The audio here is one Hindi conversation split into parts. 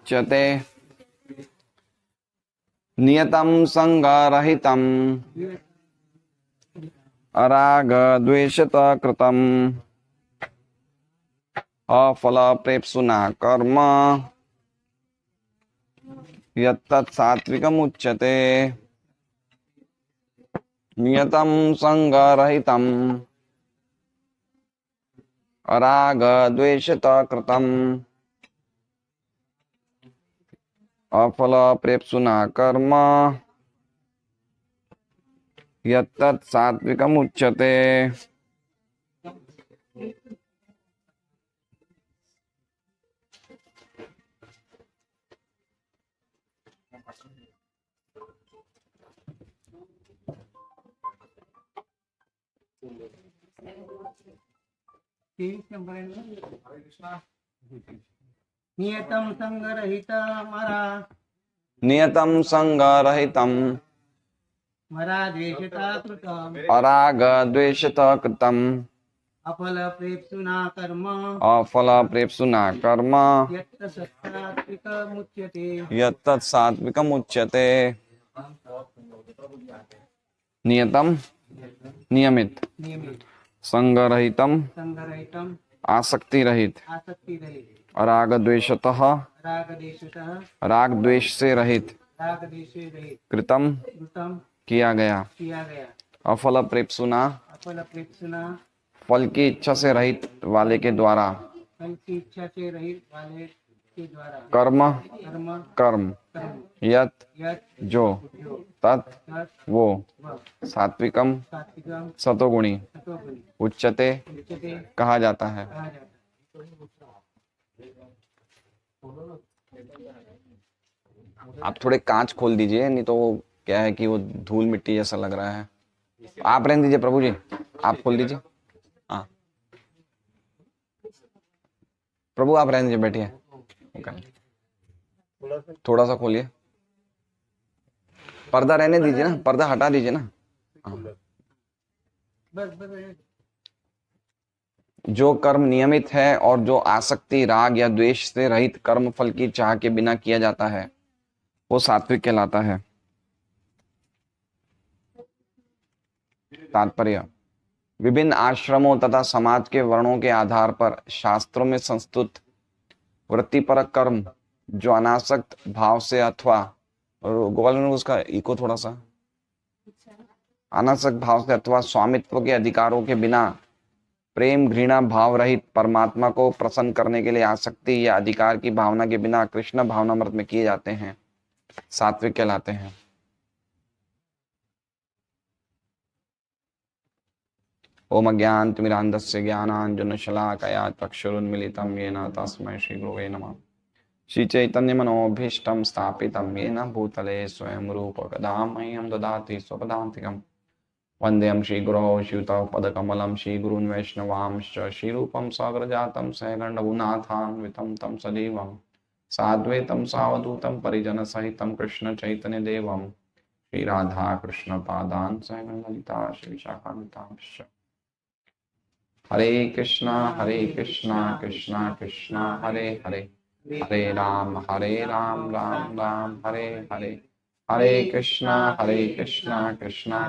मुच्यते। नियतं संगरहितं अराग द्वेषतः कृतम् अफलप्रेप्सुना कर्म यत्तत् सात्विकमुच्यते। नियतं संगरहितं अराग द्वेषतः कृतम् अफलप्रेप्सुना कर्म यत्तत् सात्विकमुच्यते। नियतं संगरहितमरा नियतं संगरहितं मरा द्वेषता कृतम् अराग द्वेषतः कृतम् अफलप्रेप्सुना कर्म अफलप्रेप्सुना कर्म यत्त सत्सात्विकमुच्यते। यत्तत् सात्विकमुच्यते। नियतम नियमित, नियमित, संगरहितम संगरहितम, आसक्ति रहित, आसक्ति रहित, राग द्वेषतः राग देशतः, राग द्वेष से रहित, राग देशे रहित, कृतम कृतम किया गया, किया गया, अफल प्रेप्सुना अफलप्रेप्सुना फल की इच्छा से रहित वाले के द्वारा, फल की इच्छा से रहित वाले के द्वारा, कर्म कर्म कर्म कर्म यत यत जो जो तत् तत् वो वह सात्विकम सात्विकम सतोगुणी सतोगुणी उच्यते उच्यते कहा जाता है। कहा जाता है। आप थोड़े कांच खोल दीजिए, नहीं तो वो क्या है कि वो धूल मिट्टी जैसा लग रहा है। आप रहने दीजिए प्रभु जी, आप खोल दीजिए। हाँ प्रभु आप रहने दीजिए, बैठिए। थोड़ा सा खोलिए, पर्दा रहने दीजिए ना, पर्दा हटा दीजिए ना। हाँ। जो कर्म नियमित है और जो आसक्ति राग या द्वेष से रहित कर्म फल की चाह के बिना किया जाता है वो सात्विक कहलाता है। तात्पर्य, विभिन्न आश्रमों तथा समाज के वर्णों के आधार पर शास्त्रों में संस्तुत वृत्तिपरक कर्म जो अनासक्त भाव से अथवा, और गोपाल ने उसका इको थोड़ा सा, अनासक्त भाव से अथवा स्वामित्व के अधिकारों के बिना प्रेम घृणा भाव रहित परमात्मा को प्रसन्न करने के लिए आसक्ति या अधिकार की भावना के बिना कृष्ण भावनामृत में किए जाते हैं, सात्विक कहलाते हैं। ओम अज्ञानतिमिरान्धस्य ज्ञानाञ्जनशलाकया चक्षुरुन्मीलितं येन तस्मै श्रीगुरवे नमः। श्रीचैतन्यमनोभीष्टं स्थापितं येन भूतले स्वयं रूपकदा मह्यं ददाति स्वपदान्तिकम्। वन्देऽहं श्रीगुरौ श्रीयुतौ पदकमलं श्रीगुरून् वैष्णवांश्च श्रीरूपं साग्रजातं सहगणरघुनाथान्वितं तं सजीवं साद्वैतं सावधूतं परिजनसहितं कृष्णचैतन्यदेवं श्रीराधाकृष्णपादान् सहगणललिता श्रीविशाखान्वितांश्च। हरे कृष्णा कृष्णा कृष्णा हरे हरे, हरे राम राम राम हरे हरे, हरे कृष्णा कृष्णा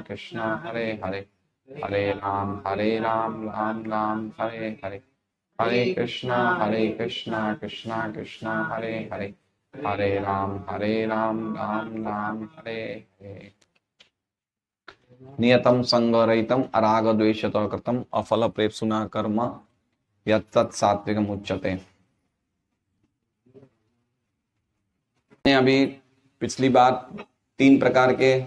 कृष्णा हरे हरे, हरे राम राम राम हरे हरे, हरे कृष्णा कृष्णा कृष्णा हरे हरे, हरे राम राम राम हरे हरे। नियतं संगरहितं अराग द्वेषतः कृतं अफल प्रेप्सुना कर्म यत्तत् सात्विकम् उच्यते। अभी पिछली बार 3 प्रकार के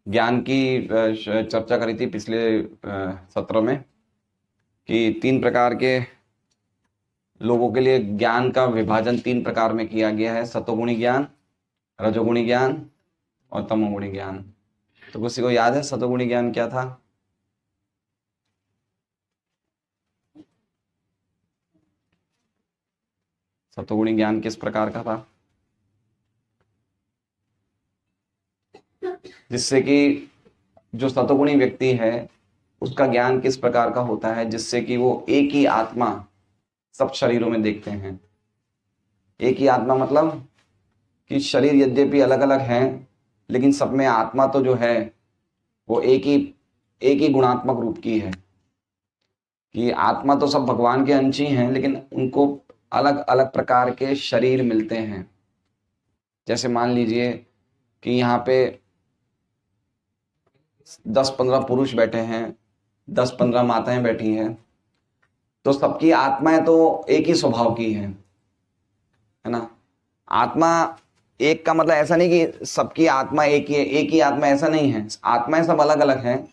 ज्ञान की चर्चा करी थी पिछले सत्र में, कि 3 प्रकार के लोगों के लिए ज्ञान का विभाजन 3 प्रकार में किया गया है, सतोगुणी ज्ञान, रजोगुणी ज्ञान और तमोगुणी ज्ञान। तो किसी को याद है सतोगुणी ज्ञान क्या था? सतोगुणी ज्ञान किस प्रकार का था जिससे कि जो सतोगुणी व्यक्ति है उसका ज्ञान किस प्रकार का होता है जिससे कि वो एक ही आत्मा सब शरीरों में देखते हैं। एक ही आत्मा मतलब कि शरीर यद्यपि अलग अलग हैं, लेकिन सब में आत्मा तो जो है वो एक ही गुणात्मक रूप की है। कि आत्मा तो सब भगवान के अंश ही हैं, लेकिन उनको अलग अलग प्रकार के शरीर मिलते हैं। जैसे मान लीजिए कि यहाँ पे 10-15 पुरुष बैठे हैं, 10-15 माताएं बैठी हैं, तो सबकी आत्माएं तो एक ही स्वभाव की है ना। आत्मा एक का मतलब ऐसा नहीं कि सबकी आत्मा एक ही है, एक ही आत्मा ऐसा नहीं है। आत्माएं सब अलग अलग हैं,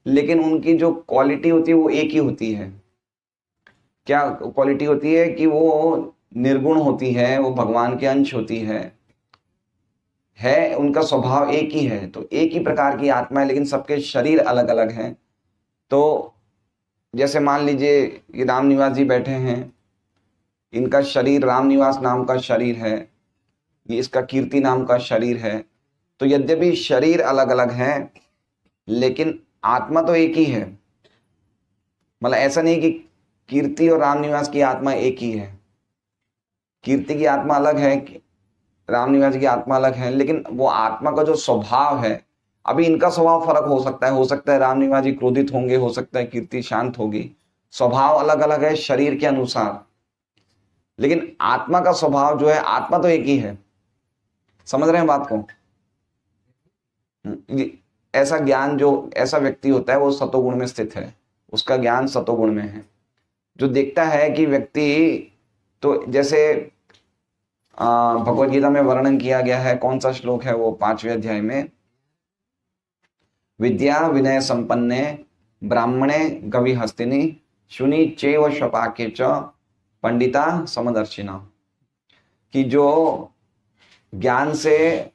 लेकिन उनकी जो क्वालिटी होती है वो एक ही होती है। क्या क्वालिटी होती है कि वो निर्गुण होती है, वो भगवान के अंश होती है उनका स्वभाव एक ही है। तो एक ही प्रकार की आत्मा है, लेकिन सबके शरीर अलग अलग हैं। तो जैसे मान लीजिए ये राम निवास जी बैठे हैं, इनका शरीर राम निवास नाम का शरीर है, ये इसका कीर्ति नाम का शरीर है। तो यद्यपि शरीर अलग अलग हैं, लेकिन आत्मा तो एक ही है। मतलब ऐसा नहीं कि कीर्ति और राम निवास की आत्मा एक ही है। कीर्ति की आत्मा अलग है, राम निवास की आत्मा अलग है, लेकिन वो आत्मा का जो स्वभाव है, अभी इनका स्वभाव फर्क हो सकता है राम निवास जी क्रोधित होंगे, हो सकता है कीर्ति शांत होगी। स्वभाव अलग अलग है शरीर के अनुसार, लेकिन आत्मा का स्वभाव जो है, आत्मा तो एक ही है। समझ रहे हैं बात को? ऐसा ज्ञान जो ऐसा व्यक्ति होता है वो सतोगुण में स्थित है, उसका ज्ञान सतोगुण में है। जो देखता है कि व्यक्ति, तो जैसे भगवद गीता में वर्णन किया गया है, कौन सा श्लोक है वो, 5वें अध्याय में, विद्या विनय संपन्ने ब्राह्मणे गवि हस्तिनी शुनि चैव शपाके च पंडिता समदर्शिना। कि जो ज्ञान से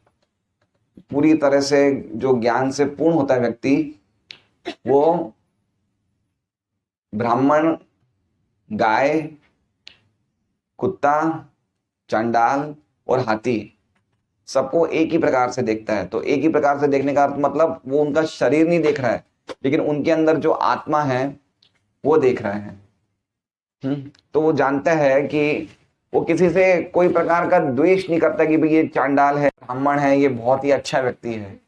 पूरी तरह से, जो ज्ञान से पूर्ण होता है व्यक्ति, वो ब्राह्मण, गाय, कुत्ता, चांडाल और हाथी सबको एक ही प्रकार से देखता है। तो एक ही प्रकार से देखने का अर्थ मतलब वो उनका शरीर नहीं देख रहा है, लेकिन उनके अंदर जो आत्मा है वो देख रहा है। तो वो जानता है कि वो किसी से कोई प्रकार का द्वेष नहीं करता कि भाई ये चांडाल है, ब्राह्मण है, ये बहुत ही अच्छा व्यक्ति है।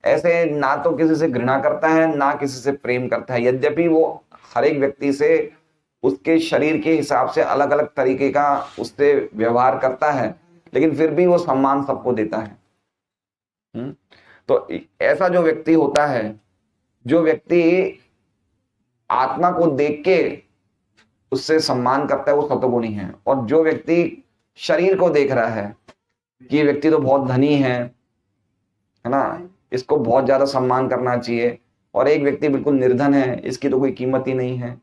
ऐसे ना तो किसी से घृणा करता है, ना किसी से प्रेम करता है। यद्यपि वो हर एक व्यक्ति से उसके शरीर के हिसाब से अलग अलग तरीके का उससे व्यवहार करता है, लेकिन फिर भी वो सम्मान सबको देता है। तो ऐसा जो व्यक्ति होता है, जो व्यक्ति आत्मा को देख के उससे सम्मान करता है, वो सतोगुणी है। और जो व्यक्ति शरीर को देख रहा है कि ये व्यक्ति तो बहुत धनी है ना, इसको बहुत ज्यादा सम्मान करना चाहिए, और एक व्यक्ति बिल्कुल निर्धन है, इसकी तो कोई कीमत ही नहीं है,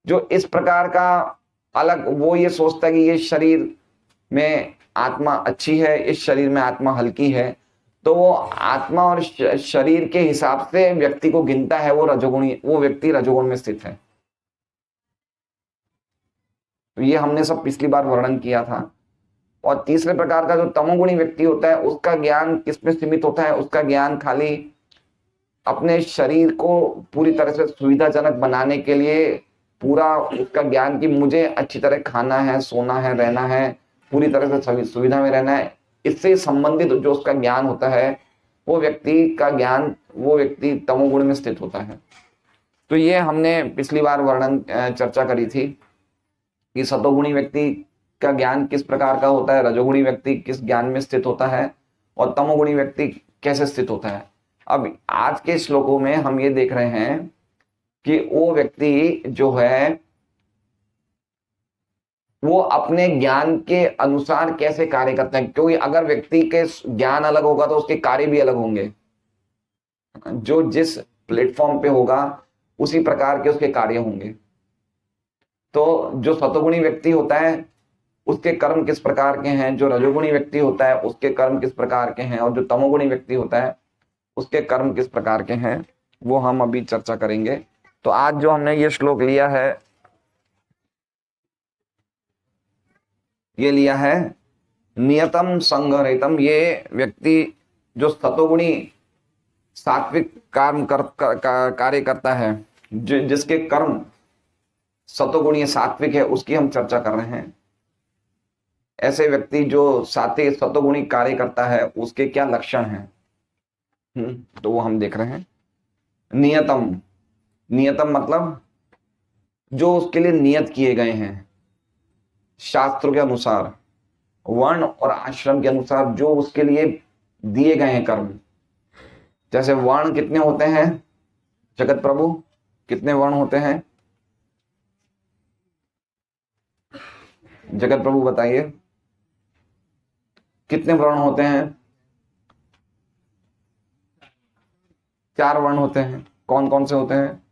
जो इस प्रकार का अलग, वो ये सोचता है कि ये शरीर में आत्मा अच्छी है, इस शरीर में आत्मा हल्की है, तो वो आत्मा और शरीर के हिसाब से व्यक्ति को गिनता है, वो रजोगुणी, वो व्यक्ति रजोगुण में स्थित है। तो ये हमने सब पिछली बार वर्णन किया था। और तीसरे प्रकार का जो तमोगुणी व्यक्ति होता है, उसका ज्ञान किसमें सीमित होता है? उसका ज्ञान खाली अपने शरीर को पूरी तरह से सुविधाजनक बनाने के लिए, पूरा उसका ज्ञान कि मुझे अच्छी तरह खाना है, सोना है, रहना है, पूरी तरह से सुविधा में रहना है, इससे संबंधित जो उसका ज्ञान होता है, वो व्यक्ति का ज्ञान, वो व्यक्ति तमोगुण में स्थित होता है। तो ये हमने पिछली बार वर्णन चर्चा करी थी कि सतोगुणी व्यक्ति का ज्ञान किस प्रकार का होता है, रजोगुणी व्यक्ति किस ज्ञान में स्थित होता है, और तमोगुणी व्यक्ति कैसे स्थित होता है। अब आज के श्लोकों में हम ये देख रहे हैं कि वो व्यक्ति जो है वो अपने ज्ञान के अनुसार कैसे कार्य करता है, क्योंकि अगर व्यक्ति के ज्ञान अलग होगा तो उसके कार्य भी अलग होंगे। जो जिस प्लेटफॉर्म पे होगा उसी प्रकार के उसके कार्य होंगे। तो जो सतोगुणी व्यक्ति होता है उसके कर्म किस प्रकार के हैं, जो रजोगुणी व्यक्ति होता है उसके कर्म किस प्रकार के हैं, और जो तमोगुणी व्यक्ति होता है उसके कर्म किस प्रकार के हैं, वो हम अभी चर्चा करेंगे। तो आज जो हमने ये श्लोक लिया है, ये लिया है नियतम संगरहितम। ये व्यक्ति जो सतोगुणी सात्विक कार्य करता है, जिसके कर्म सतोगुणी सात्विक है उसकी हम चर्चा कर रहे हैं। ऐसे व्यक्ति जो सात्विक सतोगुणी कार्य करता है उसके क्या लक्षण हैं, तो वो हम देख रहे हैं। नियतम, नियतम मतलब जो उसके लिए नियत किए गए हैं शास्त्रों के अनुसार, वर्ण और आश्रम के अनुसार जो उसके लिए दिए गए हैं कर्म। जैसे वर्ण कितने होते हैं जगत प्रभु, कितने वर्ण होते हैं जगत प्रभु बताइए, कितने वर्ण होते हैं? 4 वर्ण होते हैं। कौन कौन से होते हैं?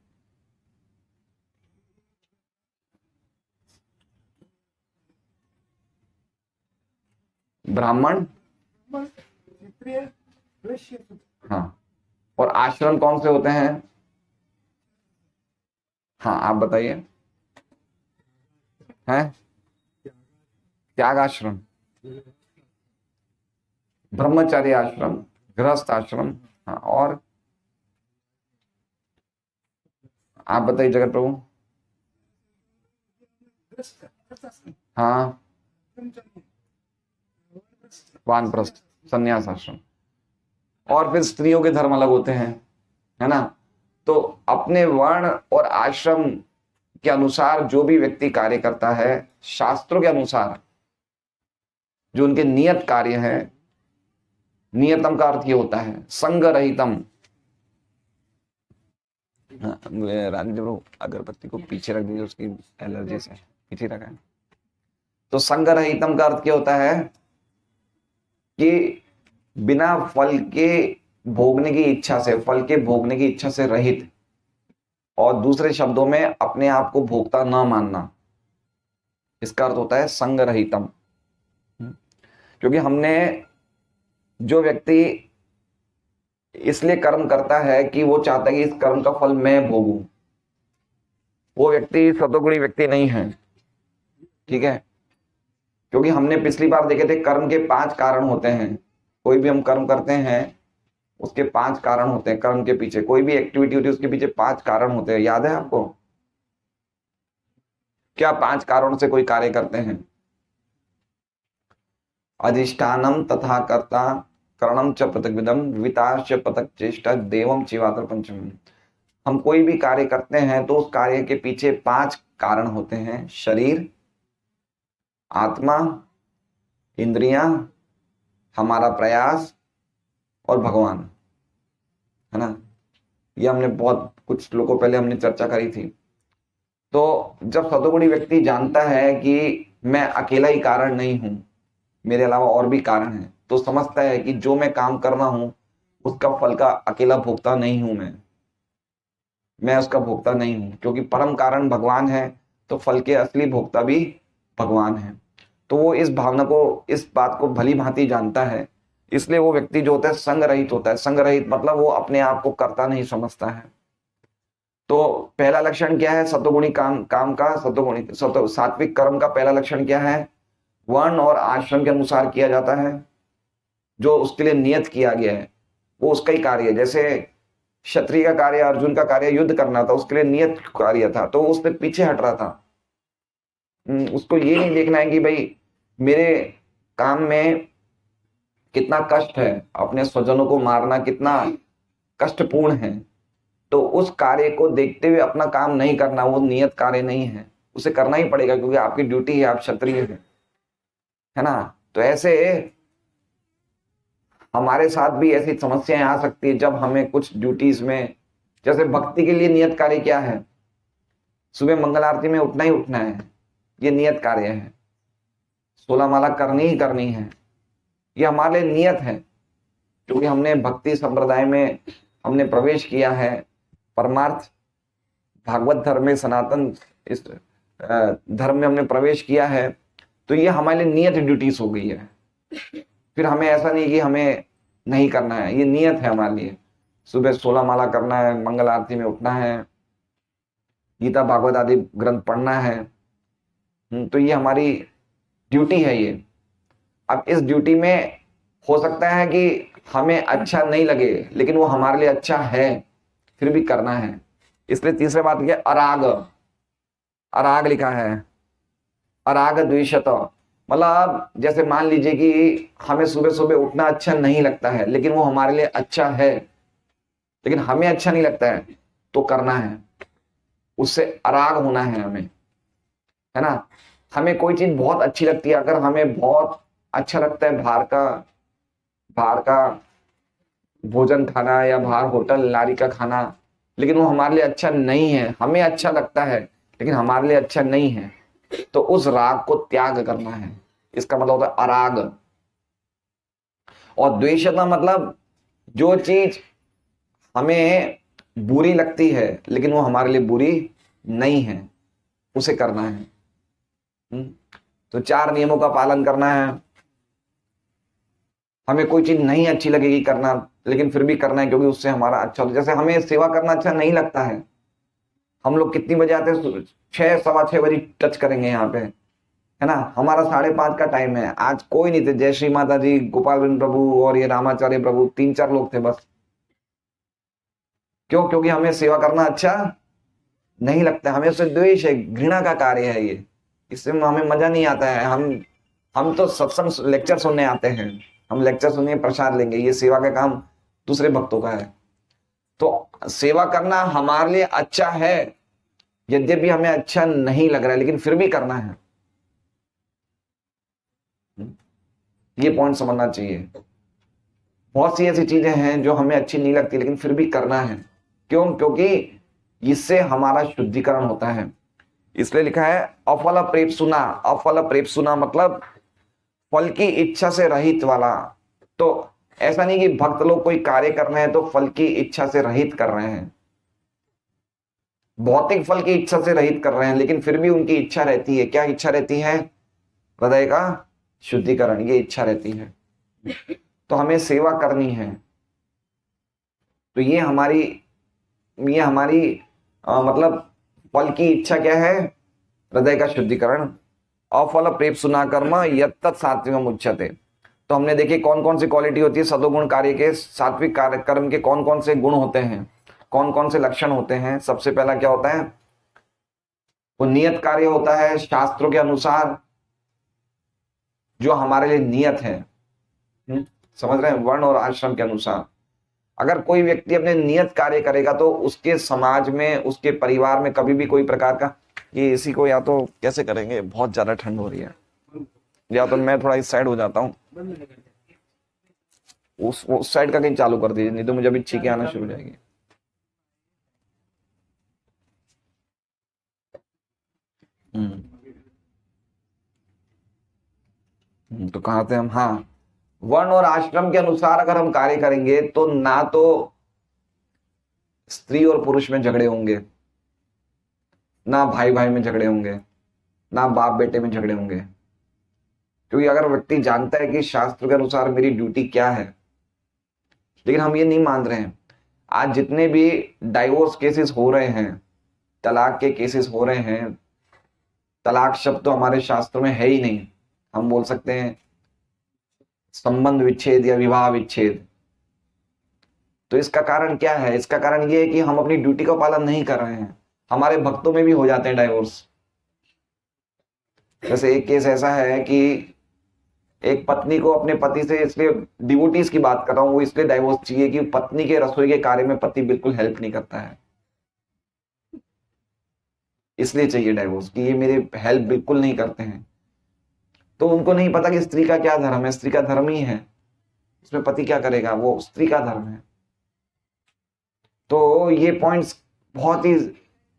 ब्राह्मण, हाँ, और आश्रम कौन से होते हैं? हाँ आप बताइए। हैं? त्याग आश्रम, ब्रह्मचार्य आश्रम, गृहस्थ आश्रम, हाँ, और आप बताइए जगत प्रभु। हाँ, वानप्रस्थ, संन्यास आश्रम। और फिर स्त्रियों के धर्म अलग होते हैं, है ना। तो अपने वर्ण और आश्रम के अनुसार जो भी व्यक्ति कार्य करता है, शास्त्रों के अनुसार जो उनके नियत कार्य है, नियतम का अर्थ ये होता है संग रहितम। राजेंद्र प्रभु अगरबत्ती को पीछे रख दीजिए, उसकी एलर्जी से पीछे रखा है। तो संग रहितम का अर्थ क्या होता है कि बिना फल के भोगने की इच्छा से, फल के भोगने की इच्छा से रहित, और दूसरे शब्दों में अपने आप को भोक्ता न मानना, इसका अर्थ होता है संग रहितम। क्योंकि हमने, जो व्यक्ति इसलिए कर्म करता है कि वो चाहता है कि इस कर्म का फल मैं भोगूं, वो व्यक्ति सतोगुणी व्यक्ति नहीं है, ठीक है। क्योंकि हमने पिछली बार देखे थे कर्म के 5 कारण होते हैं। कोई भी हम कर्म करते हैं उसके 5 कारण होते हैं। कर्म के पीछे कोई भी एक्टिविटी होती है उसके पीछे 5 कारण होते हैं, याद है आपको? क्या 5 कारणों से कोई कार्य करते हैं? अधिष्ठानम तथा कर्ता, करणम च पृथग्विदम, विताश्च पृथक चेष्टा, देवम चिवातर पंचम। हम कोई भी कार्य करते हैं तो उस कार्य के पीछे 5 कारण होते हैं। शरीर, आत्मा, इंद्रियां, हमारा प्रयास और भगवान, है ना। ये हमने बहुत कुछ श्लोकों पहले हमने चर्चा करी थी। तो जब सतोगुणी व्यक्ति जानता है कि मैं अकेला ही कारण नहीं हूं, मेरे अलावा और भी कारण हैं, तो समझता है कि जो मैं काम कर रहा हूं उसका फल का अकेला भोक्ता नहीं हूं मैं उसका भोक्ता नहीं हूं। क्योंकि परम कारण भगवान है तो फल के असली भोक्ता भी भगवान है। तो वो इस भावना को, इस बात को भली भांति जानता है, इसलिए वो व्यक्ति जो होता है संग रहित होता है। संग रहित मतलब वो अपने आप को कर्ता नहीं समझता है। तो पहला लक्षण क्या है सतोगुणी काम का? सात्विक कर्म का पहला लक्षण क्या है? वर्ण और आश्रम के अनुसार किया जाता है। जो उसके लिए नियत किया गया है वो उसका ही कार्य है। जैसे क्षत्रिय का कार्य, अर्जुन का कार्य युद्ध करना था, उसके लिए नियत कार्य था, तो उसने पीछे हट रहा था। उसको ये नहीं देखना है कि भाई मेरे काम में कितना कष्ट है, अपने स्वजनों को मारना कितना कष्टपूर्ण है, तो उस कार्य को देखते हुए अपना काम नहीं करना, वो नियत कार्य नहीं है। उसे करना ही पड़ेगा क्योंकि आपकी ड्यूटी है, आप क्षत्रिय हैं, है ना। तो ऐसे हमारे साथ भी ऐसी समस्याएं आ सकती है जब हमें कुछ ड्यूटीज में, जैसे भक्ति के लिए नियत कार्य क्या है? सुबह मंगल आरती में उठना ही उठना है, ये नियत कार्य है। 16 माला करनी ही करनी है, ये हमारे लिए नियत है। क्योंकि हमने भक्ति संप्रदाय में हमने प्रवेश किया है, परमार्थ भागवत धर्म में, सनातन इस धर्म में हमने प्रवेश किया है, तो ये हमारे लिए नियत ड्यूटीज हो गई है। फिर हमें ऐसा नहीं कि हमें नहीं करना है, ये नियत है हमारे लिए। सुबह 16 माला करना है, मंगल आरती में उठना है, गीता भागवत आदि ग्रंथ पढ़ना है। तो ये हमारी ड्यूटी है ये। अब इस ड्यूटी में हो सकता है कि हमें अच्छा नहीं लगे, लेकिन वो हमारे लिए अच्छा है, फिर भी करना है। इसलिए तीसरे बात क्या? अराग। अराग लिखा है, अराग द्वेषत, मतलब जैसे मान लीजिए कि हमें सुबह सुबह उठना अच्छा नहीं लगता है, लेकिन वो हमारे लिए अच्छा है, लेकिन हमें अच्छा नहीं लगता है तो करना है, उससे अराग होना है हमें, है ना। हमें कोई चीज बहुत अच्छी लगती है, अगर हमें बहुत अच्छा लगता है बाहर का भोजन खाना या बाहर होटल लारी का खाना, लेकिन वो हमारे लिए अच्छा नहीं है, हमें अच्छा लगता है लेकिन हमारे लिए अच्छा नहीं है, तो उस राग को त्याग करना है, इसका मतलब होता है अराग। और द्वेषता मतलब जो चीज हमें बुरी लगती है लेकिन वो हमारे लिए बुरी नहीं है, उसे करना है। तो 4 नियमों का पालन करना है। हमें कोई चीज नहीं अच्छी लगेगी करना, लेकिन फिर भी करना है क्योंकि उससे हमारा अच्छा होता है। जैसे हमें सेवा करना अच्छा नहीं लगता है, हम लोग कितनी बजे आते हैं, 6 सवा 6 बजे टच करेंगे यहाँ पे, है ना। हमारा 5:30 का टाइम है, आज कोई नहीं थे, जय श्री माता जी, गोपाल बिंद प्रभु और ये रामाचार्य प्रभु, 3-4 लोग थे बस। क्यों? क्योंकि हमें सेवा करना अच्छा नहीं लगता, हमें उससे द्वेष है, घृणा का कार्य है ये, इससे हमें मजा नहीं आता है। हम तो सत्संग लेक्चर सुनने आते हैं, हम लेक्चर सुनिए प्रसाद लेंगे, ये सेवा का काम दूसरे भक्तों का है। तो सेवा करना हमारे लिए अच्छा है, यद्यपि हमें अच्छा नहीं लग रहा है, लेकिन फिर भी करना है। ये पॉइंट समझना चाहिए। बहुत सी ऐसी चीजें हैं जो हमें अच्छी नहीं लगती लेकिन फिर भी करना है। क्यों? क्योंकि इससे हमारा शुद्धिकरण होता है। इसलिए लिखा है अफल प्रेप्सुना। अफल प्रेप्सुना मतलब फल की इच्छा से रहित वाला। तो ऐसा नहीं कि भक्त लोग कोई कार्य कर रहे हैं तो फल की इच्छा से रहित कर रहे हैं, भौतिक फल की इच्छा से रहित कर रहे हैं, लेकिन फिर भी उनकी इच्छा रहती है। क्या इच्छा रहती है? हृदय का शुद्धिकरण, ये इच्छा रहती है। तो हमें सेवा करनी है, तो ये हमारी मतलब फल की इच्छा क्या है? हृदय का शुद्धिकरण। अफल प्रेप सुना कर्म यत्त सात्विकम उच्यते। तो हमने देखी कौन कौन सी क्वालिटी होती है सदोगुण कार्य के, सात्विक कार्य कर्म के कौन कौन से गुण होते हैं, कौन कौन से लक्षण होते हैं। सबसे पहला क्या होता है? वो नियत कार्य होता है, शास्त्रों के अनुसार जो हमारे लिए नियत है। समझ रहे हैं? वर्ण और आश्रम के अनुसार अगर कोई व्यक्ति अपने नियत कार्य करेगा तो उसके समाज में, उसके परिवार में कभी भी कोई प्रकार का, ये इसी को या तो कैसे करेंगे, बहुत ज्यादा ठंड हो रही है, या तो मैं थोड़ा इस साइड हो जाता हूँ, उस साइड का कहीं चालू कर दीजिए, नहीं तो मुझे अभी छींकें आना शुरू हो जाएगी। तो कहाँ थे हम? हाँ, वर्ण और आश्रम के अनुसार अगर हम कार्य करेंगे तो ना तो स्त्री और पुरुष में झगड़े होंगे, ना भाई भाई में झगड़े होंगे, ना बाप बेटे में झगड़े होंगे। क्योंकि अगर व्यक्ति जानता है कि शास्त्र के अनुसार मेरी ड्यूटी क्या है, लेकिन हम ये नहीं मान रहे हैं। आज जितने भी डाइवोर्स केसेस हो रहे हैं, तलाक के केसेस हो रहे हैं, तलाक शब्द तो हमारे शास्त्रों में है ही नहीं, हम बोल सकते हैं संबंध विच्छेद या विवाह विच्छेद। तो इसका कारण क्या है? इसका कारण ये है कि हम अपनी ड्यूटी का पालन नहीं कर रहे हैं। हमारे भक्तों में भी हो जाते हैं डाइवोर्स। जैसे एक केस ऐसा है कि एक पत्नी को अपने पति से, इसलिए डिवोटीज की बात कर रहा हूं, वो इसलिए डाइवोर्स चाहिए कि पत्नी के रसोई के कार्य में पति बिल्कुल हेल्प नहीं करता है, इसलिए चाहिए डाइवोर्स कि ये मेरे हेल्प बिल्कुल नहीं करते हैं। तो उनको नहीं पता कि स्त्री का क्या धर्म है। स्त्री का धर्म ही है, उसमें पति क्या करेगा, वो स्त्री का धर्म है। तो ये पॉइंट्स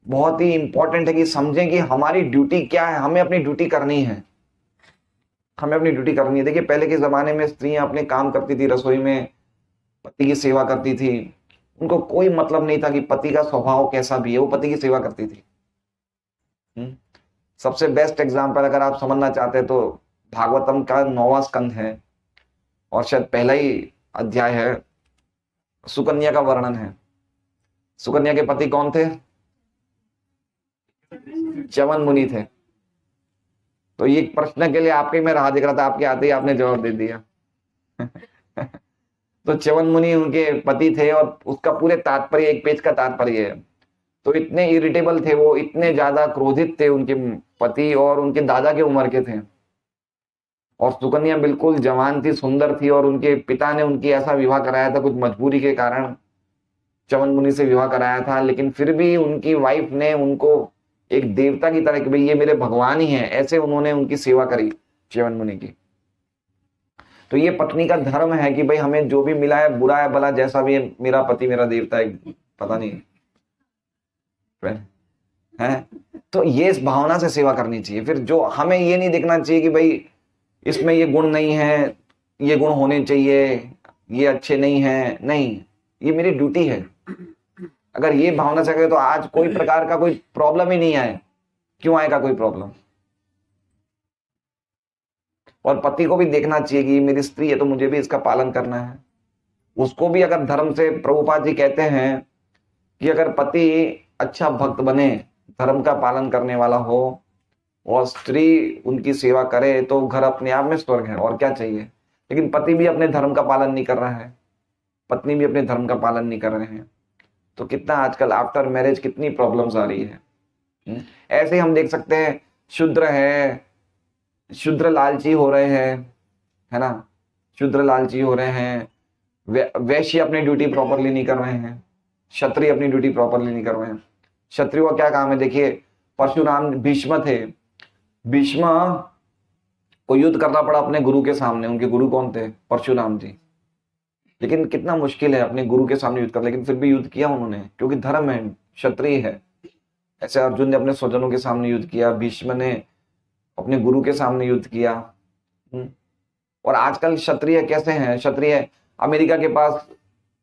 बहुत ही इंपॉर्टेंट है कि समझें कि हमारी ड्यूटी क्या है। हमें अपनी ड्यूटी करनी है, हमें अपनी ड्यूटी करनी है। देखिए पहले के जमाने में स्त्रियां अपने काम करती थी, रसोई में पति की सेवा करती थी, उनको कोई मतलब नहीं था कि पति का स्वभाव कैसा भी है, वो पति की सेवा करती थी। सबसे बेस्ट एग्जाम्पल अगर आप समझना चाहते हैं तो भागवतम का 9वां स्कंध है और शायद पहला ही अध्याय है, सुकन्या का वर्णन है। सुकन्या के पति कौन थे? च्यवन मुनि थे। तो ये प्रश्न के लिए आपके मैं राह देख रहा था, आपके आते ही आपने जवाब दे दिया। तो च्यवन मुनि उनके पति थे और उसका पूरे तात्पर्य, 1 पेज का तात्पर्य है। तो इतने इरिटेबल थे वो, इतने ज्यादा क्रोधित थे उनके पति, और उनके दादा के उम्र के थे। और सुकन्या बिल्कुल जवान थी, सुंदर थी, और उनके पिता ने उनकी ऐसा विवाह कराया था, कुछ मजबूरी के कारण च्यवन मुनि से विवाह कराया था। लेकिन फिर भी उनकी वाइफ ने उनको एक देवता की तरह कि भाई ये मेरे भगवान ही हैं, ऐसे उन्होंने उनकी सेवा करी च्यवन मुनि की। तो ये पत्नी का धर्म है कि भाई हमें जो भी मिला है, बुरा है भला जैसा भी है, मेरा पति मेरा देवता है, पता नहीं है। तो ये इस भावना से सेवा करनी चाहिए। फिर जो हमें ये नहीं देखना चाहिए कि भाई इसमें ये गुण नहीं है, ये गुण होने चाहिए, ये अच्छे नहीं है, नहीं, ये मेरी ड्यूटी है। अगर ये भावना से करें तो आज कोई प्रकार का कोई प्रॉब्लम ही नहीं आए। क्यों आएगा कोई प्रॉब्लम? और पति को भी देखना चाहिए कि मेरी स्त्री है तो मुझे भी इसका पालन करना है। उसको भी अगर धर्म से, प्रभुपाद जी कहते हैं कि अगर पति अच्छा भक्त बने, धर्म का पालन करने वाला हो, और स्त्री उनकी सेवा करे, तो घर अपने आप में स्वर्ग है, और क्या चाहिए। लेकिन पति भी अपने धर्म का पालन नहीं कर रहा है, पत्नी भी अपने धर्म का पालन नहीं कर रहे हैं, तो कितना आजकल आफ्टर मैरिज कितनी प्रॉब्लम्स आ रही है। ऐसे ही हम देख सकते हैं, शूद्र है, शूद्र लालची हो रहे हैं, है ना, शूद्र लालची हो रहे हैं, वैश्य अपनी ड्यूटी प्रॉपरली नहीं कर रहे हैं, क्षत्रिय अपनी ड्यूटी प्रॉपरली नहीं कर रहे हैं। क्षत्रियों का क्या काम है? देखिए, परशुराम, भीष्म थे, भीष्म को युद्ध करना पड़ा अपने गुरु के सामने। उनके गुरु कौन थे? परशुराम जी। लेकिन कितना मुश्किल है अपने गुरु के सामने युद्ध कर, लेकिन फिर भी युद्ध किया उन्होंने, क्योंकि धर्म है, क्षत्रिय है। ऐसे अर्जुन ने अपने स्वजनों के सामने युद्ध किया, भीष्म ने अपने गुरु के सामने युद्ध किया। और आजकल क्षत्रिय कैसे हैं? क्षत्रिय, अमेरिका के पास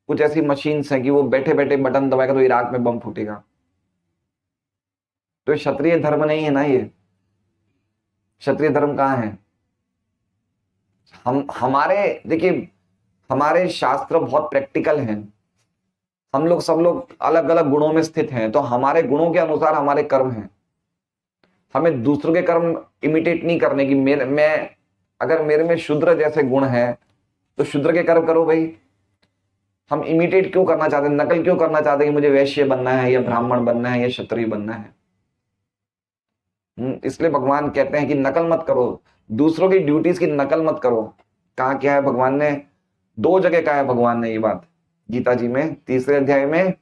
कुछ ऐसी मशीन्स हैं कि वो बैठे बैठे बटन दबाएगा तो इराक में बम फूटेगा। तो क्षत्रिय धर्म नहीं है ना ये। क्षत्रिय धर्म कहाँ है? हमारे देखिए, हमारे शास्त्र बहुत प्रैक्टिकल हैं। हम लोग, सब लोग अलग अलग गुणों में स्थित हैं, तो हमारे गुणों के अनुसार हमारे कर्म हैं। हमें दूसरों के कर्म इमिटेट नहीं करने की। अगर मेरे में शूद्र जैसे गुण है तो शूद्र के कर्म करो भाई। हम इमिटेट क्यों करना चाहते हैं, नकल क्यों करना चाहते हैं कि मुझे वैश्य बनना है, या ब्राह्मण बनना है, या क्षत्रिय बनना है? इसलिए भगवान कहते हैं कि नकल मत करो, दूसरों की ड्यूटीज की नकल मत करो। कहा क्या है भगवान ने? 2 जगह कहा है भगवान ने ये बात, गीता जी में 3रे अध्याय में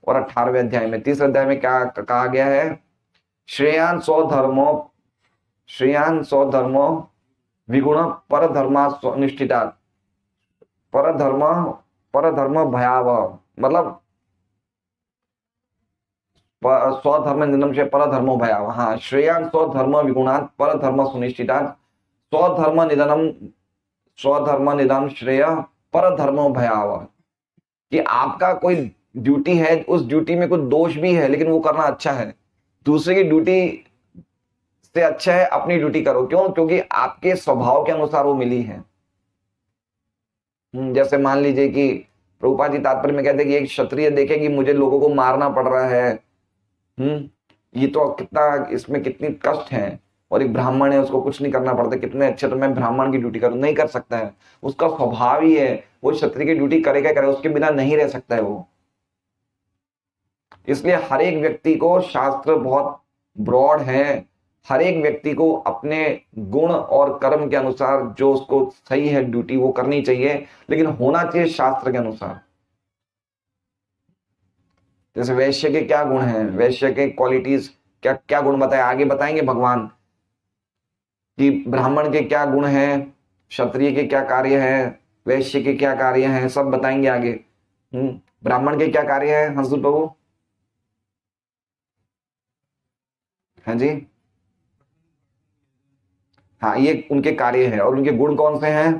और 18वें अध्याय में। 3रे अध्याय में क्या कहा गया है? श्रेयान स्वधर्मो विगुण परधर्मा निष्ठिता, परधर्म भयावह, मतलब स्वधर्म निधनम से परधर्मो भयावह। हाँ, श्रेयान स्वधर्म विगुणात् परधर्म सुनिश्चितात् स्वधर्म निधन श्रेय परधर्मो भयावह। कि आपका कोई ड्यूटी है, उस ड्यूटी में कुछ दोष भी है, लेकिन वो करना अच्छा है। दूसरे की ड्यूटी से अच्छा है अपनी ड्यूटी करो। क्यों? क्योंकि आपके स्वभाव के अनुसार वो मिली है। जैसे मान लीजिए कि प्रभुपाद जी तात्पर्य में कहते हैं कि एक क्षत्रिय देखे कि मुझे लोगों को मारना पड़ रहा है, ये तो कितना, इसमें कितनी कष्ट है, और एक ब्राह्मण है उसको कुछ नहीं करना पड़ता, कितने अच्छे, तो मैं ब्राह्मण की ड्यूटी करूं, नहीं कर सकता है। उसका स्वभाव ही है, वो क्षत्रिय की ड्यूटी करेगा करे, उसके बिना नहीं रह सकता है वो। इसलिए हर एक व्यक्ति को, शास्त्र बहुत ब्रॉड है, हर एक व्यक्ति को अपने गुण और कर्म के अनुसार जो उसको सही है ड्यूटी वो करनी चाहिए, लेकिन होना चाहिए शास्त्र के अनुसार। जैसे वैश्य के क्या गुण हैं, वैश्य के क्वालिटीज क्या क्या गुण बताए, आगे बताएंगे भगवान कि ब्राह्मण के क्या गुण हैं, क्षत्रिय के क्या कार्य है, वैश्य के क्या कार्य हैं, सब बताएंगे आगे। ब्राह्मण के क्या कार्य है हंसुल प्रभु? हाँ जी, हाँ, ये उनके कार्य है। और उनके गुण कौन से हैं?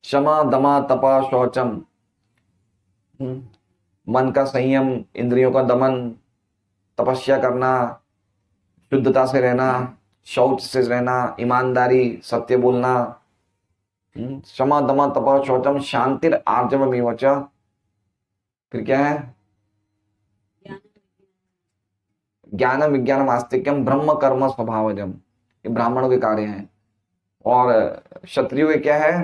क्षमा, दमा, तपा, शौचम, मन का संयम, इंद्रियों का दमन, तपस्या करना, शुद्धता से रहना, शौच से रहना, ईमानदारी, सत्य बोलना। क्षमा, दमा, तपा, शौचम, शांतिर आर्जवमेव च। फिर क्या है? ज्ञान विज्ञान आस्तिक्यम ब्रह्म कर्म स्वभावजम। ये ब्राह्मणों के कार्य हैं। और क्षत्रियों के क्या है?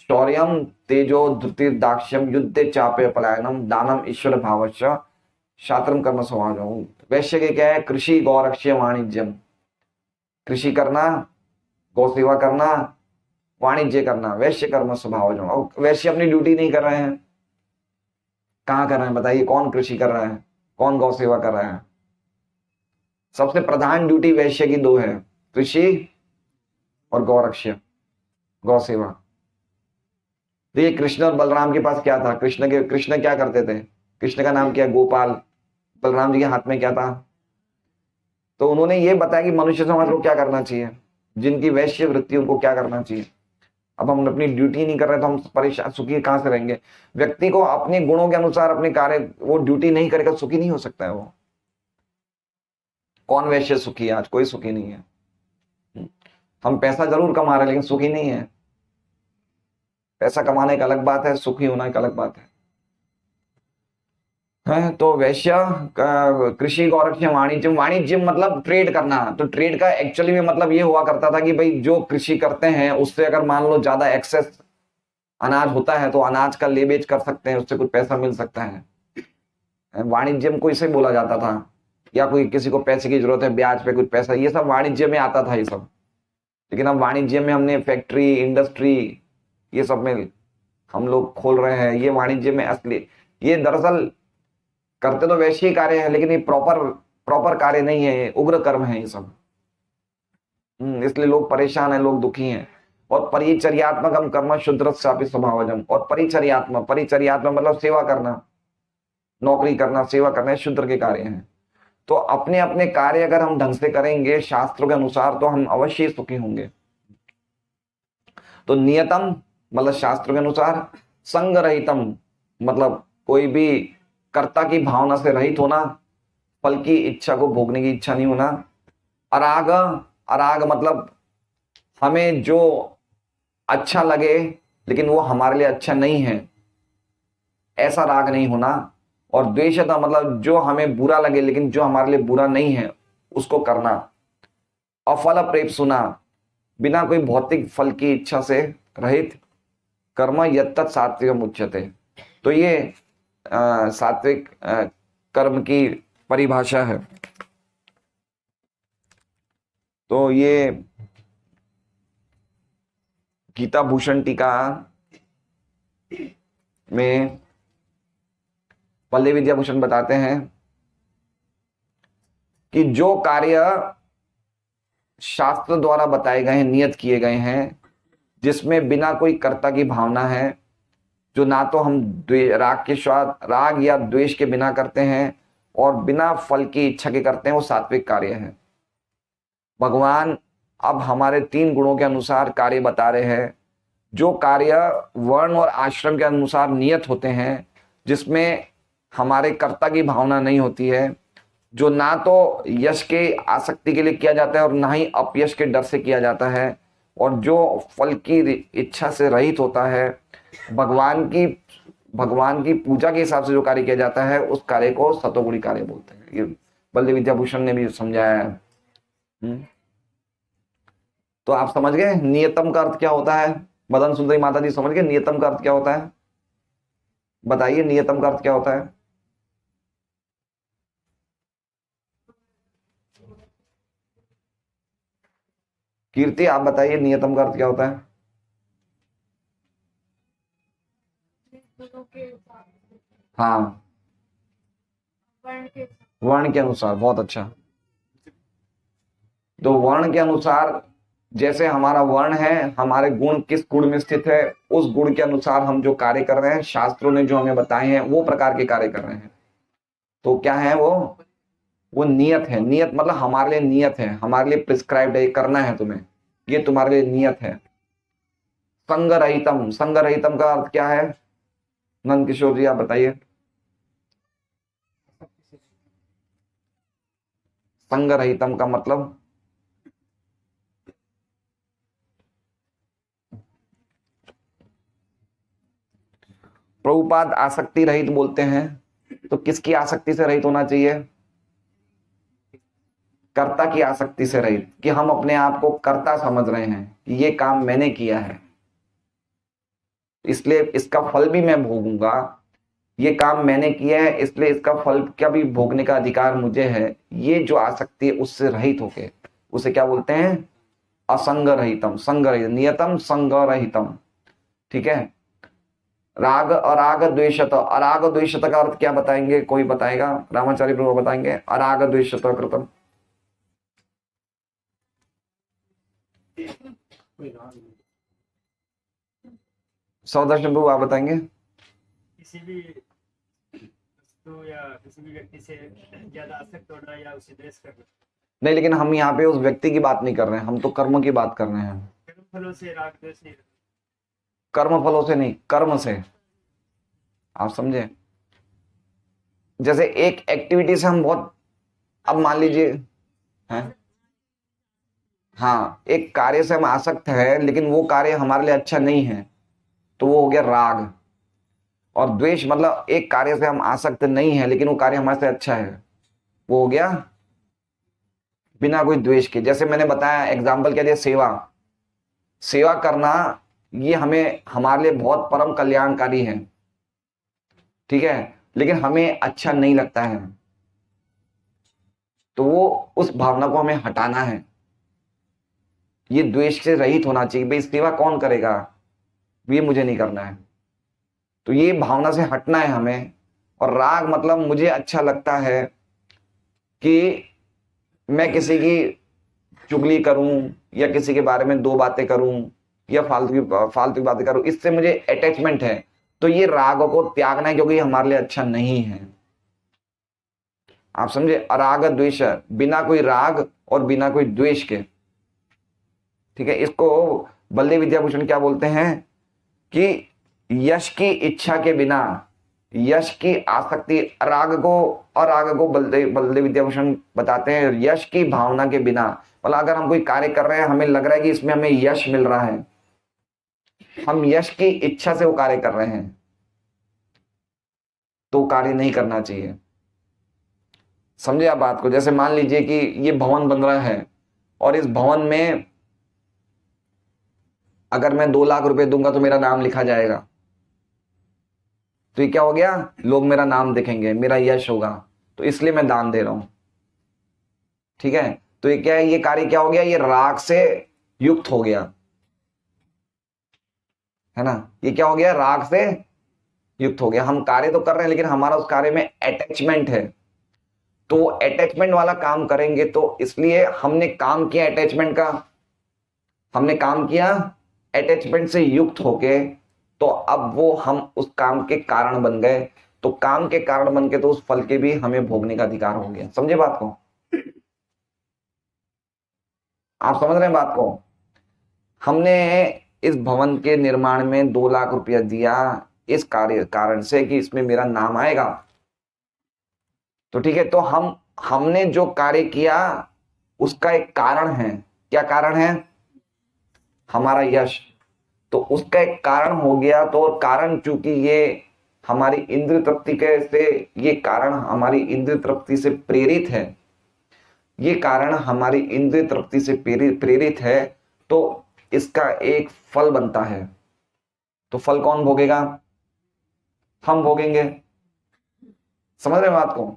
शौर्यम तेजो धृतिर्दाक्ष्यम युद्धे चापे पलायनम दानम ईश्वर भावस्य शात्रम कर्म समाजम। वैश्य के क्या है? कृषि गौरक्ष्य वाणिज्यम। कृषि करना, गौ सेवा करना, वाणिज्य करना, वैश्य कर्म स्वभावजम। और वैश्य अपनी ड्यूटी नहीं कर रहे हैं। कहाँ कर रहे हैं बताइए? कौन कृषि कर रहा है? कौन गौ सेवा कर रहा है? सबसे प्रधान ड्यूटी वैश्य की दो है, कृषि और गौरक्ष्य, गौ सेवा। देखिए कृष्ण और बलराम के पास क्या था? कृष्ण क्या करते थे? कृष्ण का नाम क्या? गोपाल। बलराम जी के हाथ में क्या था? तो उन्होंने ये बताया कि मनुष्य समाज को क्या करना चाहिए, जिनकी वैश्य वृत्ति उनको क्या करना चाहिए। अब हम अपनी ड्यूटी नहीं कर रहे तो हम परेशान सुखी कहां से रहेंगे? व्यक्ति को अपने गुणों के अनुसार अपने कार्य, वो ड्यूटी नहीं करेगा सुखी नहीं हो सकता है वो। कौन वैश्य सुखी है आज? कोई सुखी नहीं है। हम पैसा जरूर कमा रहे हैं लेकिन सुखी नहीं है। पैसा कमाने का अलग बात है, सुखी होना एक अलग बात है। तो वैश्य कृषि गौरक्ष्य वाणिज्य। वाणिज्य मतलब ट्रेड करना। तो ट्रेड का एक्चुअली में मतलब ये हुआ करता था कि भाई जो कृषि करते हैं उससे अगर मान लो ज्यादा एक्सेस अनाज होता है तो अनाज का ले बेच कर सकते हैं, उससे कुछ पैसा मिल सकता है। वाणिज्य को इसे बोला जाता था। या कोई किसी को पैसे की जरूरत है, ब्याज पे कुछ पैसा, ये सब वाणिज्य में आता था ये सब। लेकिन अब वाणिज्य में हमने फैक्ट्री, इंडस्ट्री, ये सब में हम लोग खोल रहे हैं। ये वाणिज्य में असली, ये दरअसल करते तो वैसे ही कार्य है लेकिन ये प्रॉपर कार्य नहीं है, ये उग्र कर्म है ये सब। इसलिए लोग परेशान हैं, लोग दुखी हैं। और परिचर्यात्मक हम कर्म शुद्र स्वभावजम। और परिचर्यात्मक मतलब सेवा करना, नौकरी करना, सेवा करना, शूद्र के कार्य हैं। तो अपने अपने कार्य अगर हम ढंग से करेंगे शास्त्रों के अनुसार तो हम अवश्य ही सुखी होंगे। तो नियतम मतलब शास्त्रों के अनुसार, संग रहितम मतलब कोई भी कर्ता की भावना से रहित होना, फल की इच्छा को भोगने की इच्छा नहीं होना। अराग, अराग मतलब हमें जो अच्छा लगे लेकिन वो हमारे लिए अच्छा नहीं है, ऐसा राग नहीं होना। और द्वेषता मतलब जो हमें बुरा लगे लेकिन जो हमारे लिए बुरा नहीं है उसको करना। अफल प्रेप सुना, बिना कोई भौतिक फल की इच्छा से रहित कर्म यत्तत् सात्विकम उच्यते। तो ये सात्विक कर्म की परिभाषा है। तो ये गीता भूषण टीका में पल्लवी विद्याभूषण बताते हैं कि जो कार्य शास्त्र द्वारा बताए गए हैं, नियत किए गए हैं, जिसमें बिना कोई कर्ता की भावना है, जो ना तो हम राग या द्वेष के बिना करते हैं और बिना फल की इच्छा के करते हैं, वो सात्विक कार्य है। भगवान अब हमारे 3 गुणों के अनुसार कार्य बता रहे हैं। जो कार्य वर्ण और आश्रम के अनुसार नियत होते हैं, जिसमें हमारे कर्ता की भावना नहीं होती है, जो ना तो यश के आसक्ति के लिए किया जाता है और ना ही अपयश के डर से किया जाता है, और जो फल की इच्छा से रहित होता है, भगवान की पूजा के हिसाब से जो कार्य किया जाता है, उस कार्य को सतोगुणी कार्य बोलते हैं। ये बल्लवी विद्याभूषण ने भी समझाया है। तो आप समझ गए नियतम का अर्थ क्या होता है? मदन सुंदरी माता जी समझ गए नियतम का अर्थ क्या होता है? बताइए नियतम का अर्थ क्या होता है? कीर्ति आप बताइए नियतम का अर्थ क्या होता है? हाँ, वर्ण के अनुसार। बहुत अच्छा। तो वर्ण के अनुसार, जैसे हमारा वर्ण है, हमारे गुण किस गुण में स्थित है, उस गुण के अनुसार हम जो कार्य कर रहे हैं, शास्त्रों ने जो हमें बताए हैं वो प्रकार के कार्य कर रहे हैं। तो क्या है वो नियत है। नियत मतलब हमारे लिए नियत है, हमारे लिए प्रिस्क्राइब्ड है, करना है तुम्हें, ये तुम्हारे लिए नियत है। संग रहितम, संग रहितम का अर्थ क्या है? नंद किशोर जी आप बताइए। संग रहितम का मतलब प्रभुपाद आसक्ति रहित बोलते हैं। तो किसकी आसक्ति से रहित होना चाहिए? कर्ता की आसक्ति से रहित, कि हम अपने आप को कर्ता समझ रहे हैं कि ये काम मैंने किया है। इसलिए इसका फल भी मैं भोगूंगा। ये काम मैंने किया है इसलिए इसका फल का भी भोगने का अधिकार मुझे है। ये जो आसक्ति है उससे रहित होके उसे क्या बोलते हैं? असंग रहितम, संग रहित, नियतम संग रहितम। ठीक है। राग अराग द्वेषत, अराग द्वेषत का अर्थ क्या बताएंगे? कोई बताएगा? रामाचार्य प्रभु बताएंगे अराग द्वेषत कृतम। सौदर्शन प्रभु आप बताएंगे? किसी भी वस्तु या किसी भी व्यक्ति से ज्यादा आसक्त होना या उसे द्वेष करना। नहीं, लेकिन हम यहाँ पे उस व्यक्ति की बात नहीं कर रहे हैं, हम तो कर्म की बात कर रहे हैं। कर्म फलों से राग द्वेष नहीं। कर्म फलों से नहीं, कर्म से। आप समझे? जैसे एक एक्टिविटी से हम बहुत, अब मान लीजिए हैं, हाँ, एक कार्य से हम आसक्त है लेकिन वो कार्य हमारे लिए अच्छा नहीं है, तो वो हो गया राग। और द्वेष मतलब एक कार्य से हम आसक्त नहीं है लेकिन वो कार्य हमारे से अच्छा है, वो हो गया बिना कोई द्वेष के। जैसे मैंने बताया, एग्जाम्पल क्या दिया, सेवा। सेवा करना ये हमें, हमारे लिए बहुत परम कल्याणकारी है, ठीक है, लेकिन हमें अच्छा नहीं लगता है, तो वो उस भावना को हमें हटाना है। ये द्वेष से रहित होना चाहिए, भाई सेवा कौन करेगा, ये मुझे नहीं करना है, तो ये भावना से हटना है हमें। और राग मतलब मुझे अच्छा लगता है कि मैं किसी की चुगली करूं या किसी के बारे में दो बातें करूं या फालतू की बातें करूं, इससे मुझे अटैचमेंट है, तो ये राग को त्यागना है क्योंकि हमारे लिए अच्छा नहीं है। आप समझे? अराग द्वेष, बिना कोई राग और बिना कोई द्वेष के। ठीक है। इसको बलदेव विद्याभूषण क्या बोलते हैं कि यश की इच्छा के बिना, यश की आसक्ति, राग को बलदेव विद्याभूषण बताते हैं यश की भावना के बिना। मतलब अगर हम कोई कार्य कर रहे हैं, हमें लग रहा है कि इसमें हमें यश मिल रहा है, हम यश की इच्छा से वो कार्य कर रहे हैं, तो कार्य नहीं करना चाहिए। समझे आप बात को? जैसे मान लीजिए कि ये भवन बन रहा है और इस भवन में अगर मैं 2 लाख रुपए दूंगा तो मेरा नाम लिखा जाएगा, तो ये क्या हो गया? लोग मेरा नाम देखेंगे, मेरा यश होगा, तो इसलिए मैं दान दे रहा हूं। ठीक है। तो ये क्या है? ये कार्य क्या हो गया? ये राग से युक्त हो गया, है ना? ये क्या हो गया? राग से युक्त हो गया। हम कार्य तो कर रहे हैं लेकिन हमारा उस कार्य में अटैचमेंट है, तो अटैचमेंट वाला काम करेंगे, तो इसलिए हमने काम किया अटैचमेंट का, हमने काम किया अटैचमेंट से युक्त होके, तो अब वो हम उस काम के कारण बन गए, तो काम के कारण बन के तो उस फल के भी हमें भोगने का अधिकार हो गया। समझे बात को? आप समझ रहे हैं बात को? हमने इस भवन के निर्माण में 2 लाख रुपया दिया इस कारण से कि इसमें मेरा नाम आएगा, तो ठीक है, तो हमने जो कार्य किया उसका एक कारण है। क्या कारण है? हमारा यश। तो उसका एक कारण हो गया, तो कारण चूंकि ये हमारी इंद्रिय तृप्ति के से, ये कारण हमारी इंद्रिय तृप्ति से प्रेरित है, ये कारण हमारी इंद्रिय तृप्ति से प्रेरित है, तो इसका एक फल बनता है। तो फल कौन भोगेगा? हम भोगेंगे। समझ रहे बात को?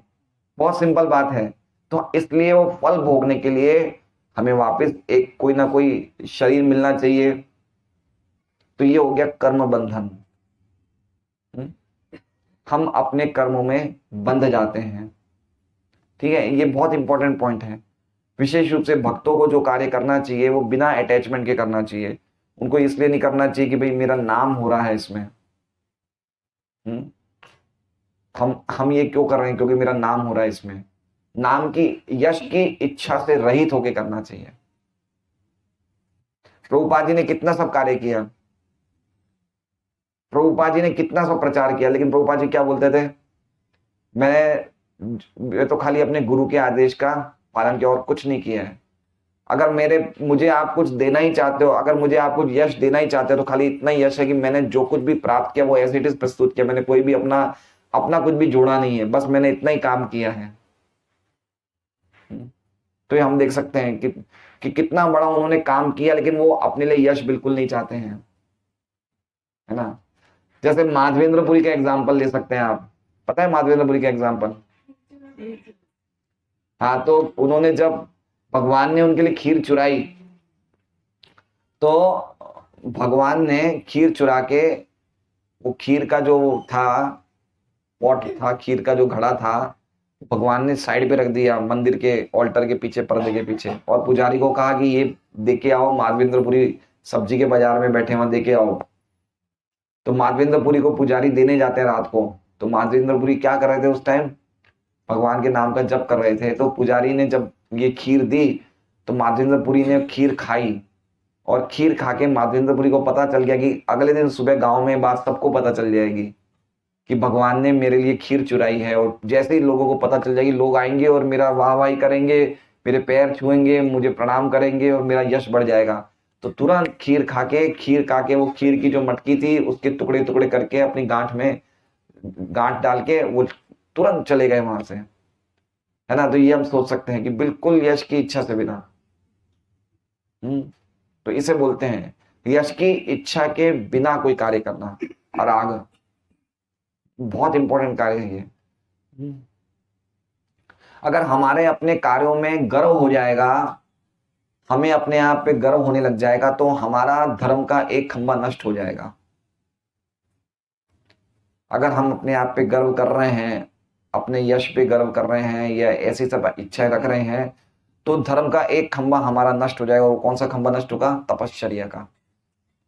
बहुत सिंपल बात है। तो इसलिए वो फल भोगने के लिए हमें वापस एक कोई ना कोई शरीर मिलना चाहिए, तो ये हो गया कर्म बंधन। हम अपने कर्मों में बंध जाते हैं। ठीक है। ये बहुत इंपॉर्टेंट पॉइंट है। विशेष रूप से भक्तों को जो कार्य करना चाहिए वो बिना अटैचमेंट के करना चाहिए। उनको इसलिए नहीं करना चाहिए कि भाई मेरा नाम हो रहा है इसमें, हम ये क्यों कर रहे हैं क्योंकि मेरा नाम हो रहा है इसमें। नाम की, यश की इच्छा से रहित होकर करना चाहिए। प्रभुपाद जी ने कितना सब कार्य किया, प्रभुपाद जी ने कितना सब प्रचार किया, लेकिन प्रभुपाद जी क्या बोलते थे? मैं तो खाली अपने गुरु के आदेश का पालन किया और कुछ नहीं किया है। अगर मुझे आप कुछ देना ही चाहते हो, अगर मुझे आप कुछ यश देना ही चाहते हो, तो खाली इतना यश है कि मैंने जो कुछ भी प्राप्त किया वो एज इट इज प्रस्तुत किया, मैंने कोई भी अपना कुछ भी जोड़ा नहीं है, बस मैंने इतना ही काम किया है। तो ये हम देख सकते हैं कि कितना बड़ा उन्होंने काम किया, लेकिन वो अपने लिए यश बिल्कुल नहीं चाहते हैं, है ना? जैसे माधवेंद्रपुरी का एग्जाम्पल ले सकते हैं आप, पता है माधवेंद्रपुरी का एग्जाम्पल? हाँ, तो उन्होंने जब भगवान ने उनके लिए खीर चुराई, तो भगवान ने खीर चुरा के वो खीर का जो था पॉट था, खीर का जो घड़ा था, भगवान ने साइड पे रख दिया मंदिर के ऑल्टर के पीछे, पर्दे के पीछे, और पुजारी को कहा कि ये दे के आओ, माधवेंद्रपुरी सब्जी के बाजार में बैठे वहां दे के आओ। तो माधवेंद्रपुरी को पुजारी देने जाते हैं रात को, तो माधवेंद्रपुरी क्या कर रहे थे उस टाइम? भगवान के नाम का जप कर रहे थे। तो पुजारी ने जब ये खीर दी तो माधवेंद्रपुरी ने खीर खाई, और खीर खा के माधवेंद्रपुरी को पता चल गया कि अगले दिन सुबह गांव में बात सबको पता चल जाएगी कि भगवान ने मेरे लिए खीर चुराई है। और जैसे ही लोगों को पता चल जाएगी, लोग आएंगे और मेरा वाहवाही करेंगे, मेरे पैर छुएंगे, मुझे प्रणाम करेंगे और मेरा यश बढ़ जाएगा। तो तुरंत खीर खा के वो खीर की जो मटकी थी उसके टुकड़े टुकड़े करके अपनी गांठ में गांठ डाल के वो तुरंत चले गए वहां से, है ना। तो ये हम सोच सकते हैं कि बिल्कुल यश की इच्छा से बिना, तो इसे बोलते हैं यश की इच्छा के बिना कोई कार्य करना। अराग बहुत इंपॉर्टेंट कार्य है ये। अगर हमारे अपने कार्यों में गर्व हो जाएगा, हमें अपने आप पे गर्व होने लग जाएगा, तो हमारा धर्म का एक खंभा नष्ट हो जाएगा। अगर हम अपने आप पे गर्व कर रहे हैं, अपने यश पे गर्व कर रहे हैं, या ऐसी सब इच्छाएं रख रहे हैं, तो धर्म का एक खंभा हमारा नष्ट हो जाएगा। वो कौन सा खंभा नष्ट होगा? तपश्चर्या का।